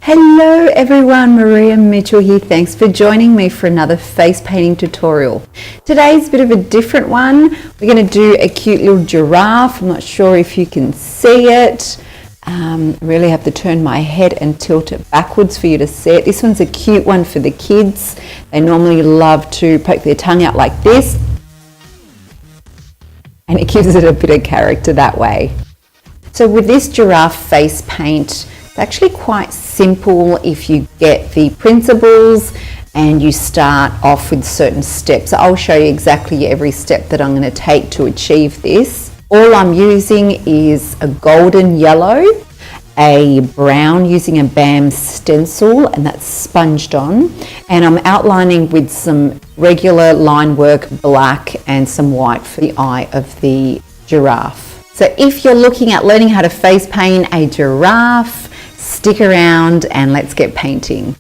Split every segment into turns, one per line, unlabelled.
Hello everyone, Maria Mitchell here. Thanks for joining me for another face painting tutorial. Today's a bit of a different one. We're going to do a cute little giraffe. I'm not sure if you can see it. Really have to turn my head and tilt it backwards for you to see it. This one's a cute one for the kids. They normally love to poke their tongue out like this, and it gives it a bit of character that way. So with this giraffe face paint, it's actually quite simple if you get the principles and you start off with certain steps. I'll show you exactly every step that I'm going to take to achieve this. All I'm using is a golden yellow, a brown using a BAM stencil, and that's sponged on, and I'm outlining with some regular line work black and some white for the eye of the giraffe. So if you're looking at learning how to face paint a giraffe, stick around and let's get painting.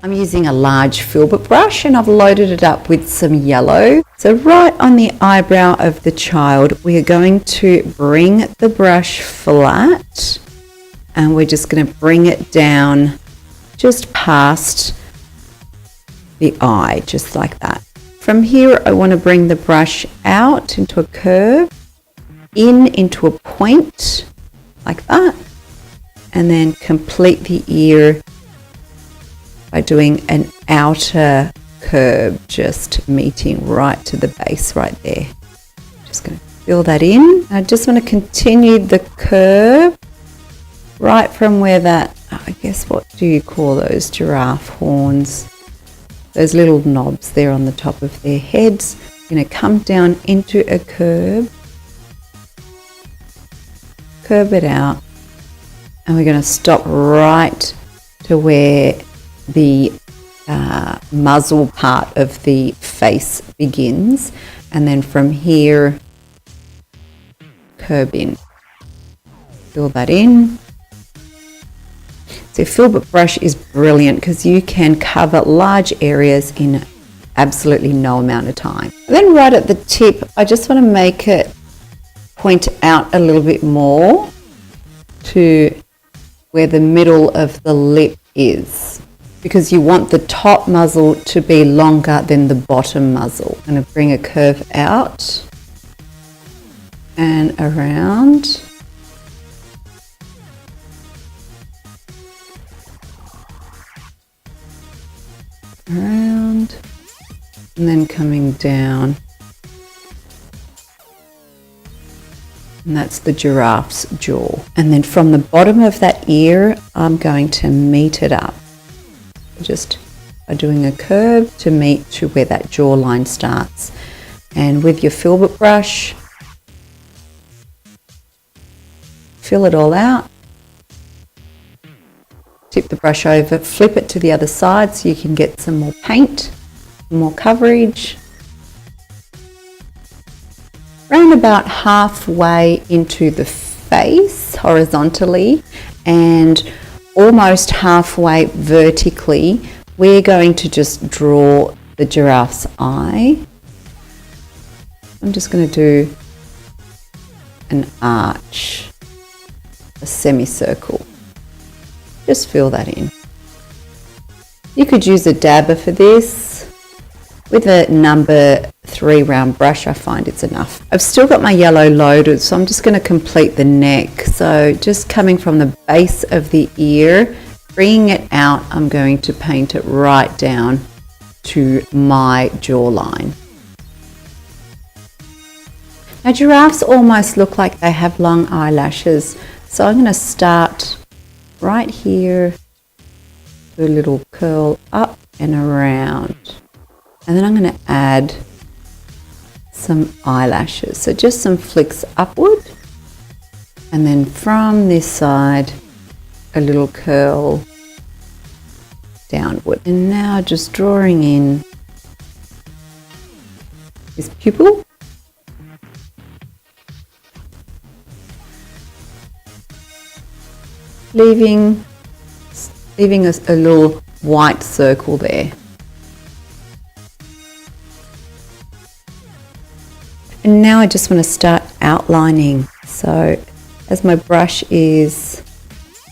I'm using a large filbert brush and I've loaded it up with some yellow. So right on the eyebrow of the child, we are going to bring the brush flat and we're just going to bring it down just past the eye, just like that. From here, I want to bring the brush out into a curve, into a point, like that, and then complete the ear by doing an outer curve, just meeting right to the base right there. Just going to fill that in. I just want to continue the curve right from where that, I guess, what do you call those giraffe horns? Those little knobs there on the top of their heads. I'm going to come down into a curve it out, and we're going to stop right to where the muzzle part of the face begins, and then from here curve in, fill that in. So filbert brush is brilliant because you can cover large areas in absolutely no amount of time. And then right at the tip, I just want to make it point out a little bit more to where the middle of the lip is, because you want the top muzzle to be longer than the bottom muzzle. I'm going to bring a curve out and around. Around, and then coming down, and that's the giraffe's jaw. And then from the bottom of that ear, I'm going to meet it up, just by doing a curve to meet to where that jawline starts. And with your filbert brush, fill it all out. Tip the brush over, flip it to the other side so you can get some more paint, more coverage. Round about halfway into the face horizontally and almost halfway vertically, we're going to just draw the giraffe's eye. I'm just going to do an arch, a semicircle. Just fill that in. You could use a dabber for this. With a number 3 round brush, I find it's enough. I've still got my yellow loaded, so I'm just going to complete the neck. So just coming from the base of the ear, bringing it out, I'm going to paint it right down to my jawline. Now giraffes almost look like they have long eyelashes, so I'm going to start right here, do a little curl up and around, and then I'm going to add some eyelashes, so just some flicks upward, and then from this side a little curl downward. And now just drawing in his pupil. Leaving us a little white circle there. And now I just want to start outlining So as my brush is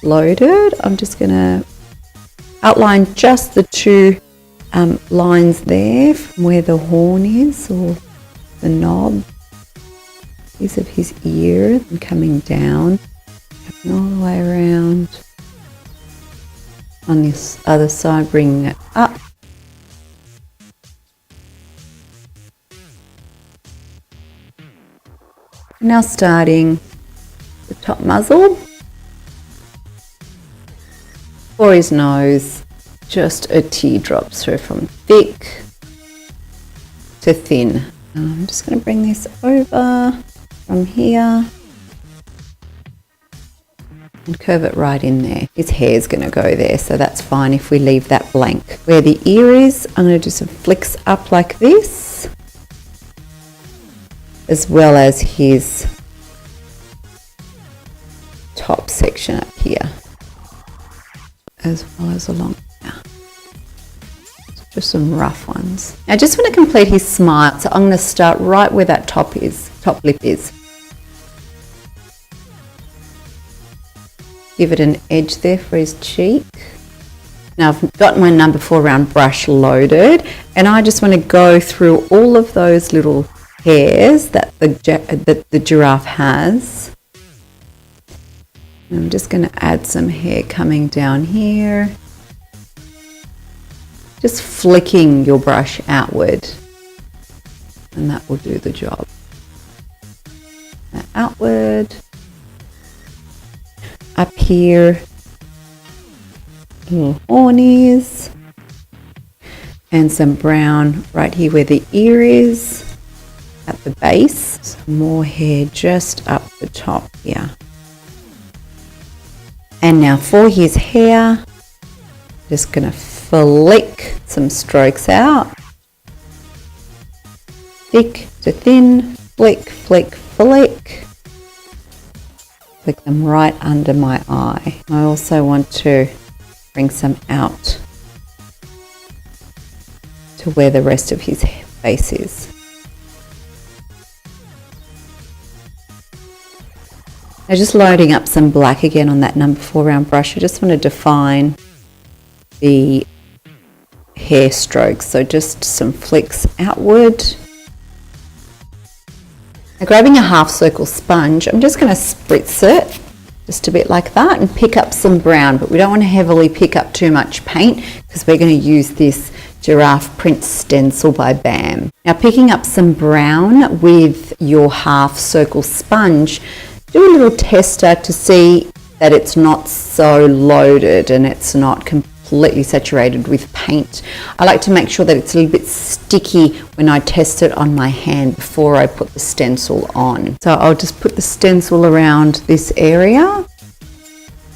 loaded, I'm just going to outline just the two lines there from where the horn is, or the knob is of his ear, and coming down, all the way around. On this other side, bringing it up. Now starting the top muzzle. For his nose, just a teardrop through from thick to thin. I'm just going to bring this over from here and curve it right in there. His hair's going to go there, so that's fine if we leave that blank. Where the ear is, I'm going to do some flicks up like this, as well as his top section up here, as well as along here. Just some rough ones. I just want to complete his smile, so I'm going to start right where that top lip is. Give it an edge there for his cheek. Now I've got my number 4 round brush loaded, and I just want to go through all of those little hairs that the giraffe has. And I'm just going to add some hair coming down here. Just flicking your brush outward, and that will do the job. Outward. Up here, little hornies, and some brown right here where the ear is, at the base. Some more hair just up the top here. And now for his hair, just going to flick some strokes out. Thick to thin, flick, flick, flick. Flick them right under my eye. I also want to bring some out to where the rest of his face is. Now just loading up some black again on that number 4 round brush. I just want to define the hair strokes, so just some flicks outward. Now grabbing a half circle sponge, I'm just going to spritz it just a bit like that and pick up some brown, but we don't want to heavily pick up too much paint because we're going to use this Giraffe print stencil by BAM. Now picking up some brown with your half circle sponge, do a little tester to see that it's not so loaded and it's not completely saturated with paint. I like to make sure that it's a little bit sticky when I test it on my hand before I put the stencil on. So I'll just put the stencil around this area,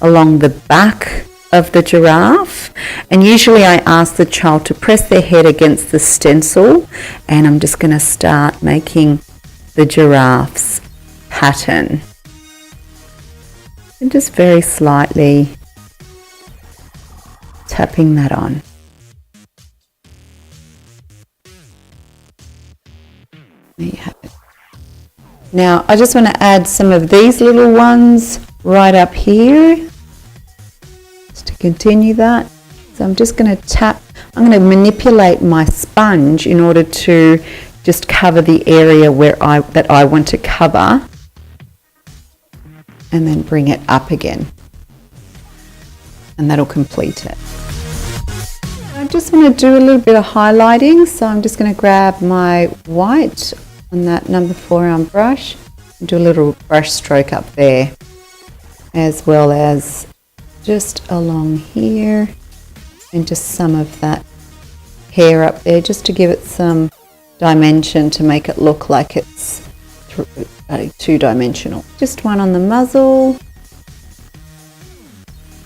along the back of the giraffe, and usually I ask the child to press their head against the stencil, and I'm just going to start making the giraffe's pattern. And just very slightly tapping that on. There you have it. Now I just want to add some of these little ones right up here just to continue that. So I'm just going to tap, I'm going to manipulate my sponge in order to just cover the area where that I want to cover, and then bring it up again, and that'll complete it. I just want to do a little bit of highlighting, so I'm just going to grab my white on that number 4 round brush and do a little brush stroke up there, as well as just along here, and just some of that hair up there, just to give it some dimension, to make it look like it's two-dimensional. Just one on the muzzle,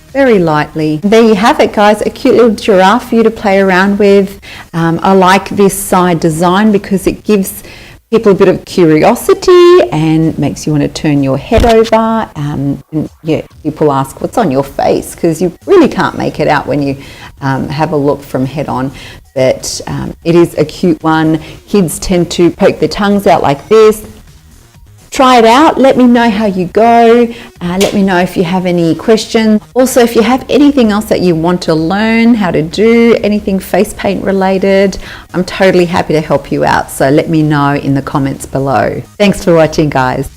very lightly. There you have it, guys, a cute little giraffe for you to play around with. I like this side design because it gives people a bit of curiosity and makes you want to turn your head over. And yeah, people ask what's on your face, because you really can't make it out when you have a look from head on. But it is a cute one. Kids tend to poke their tongues out like this, Try it out. Let me know how you go. Let me know if you have any questions. Also, if you have anything else that you want to learn how to do, anything face paint related, I'm totally happy to help you out. So let me know in the comments below. Thanks for watching, guys.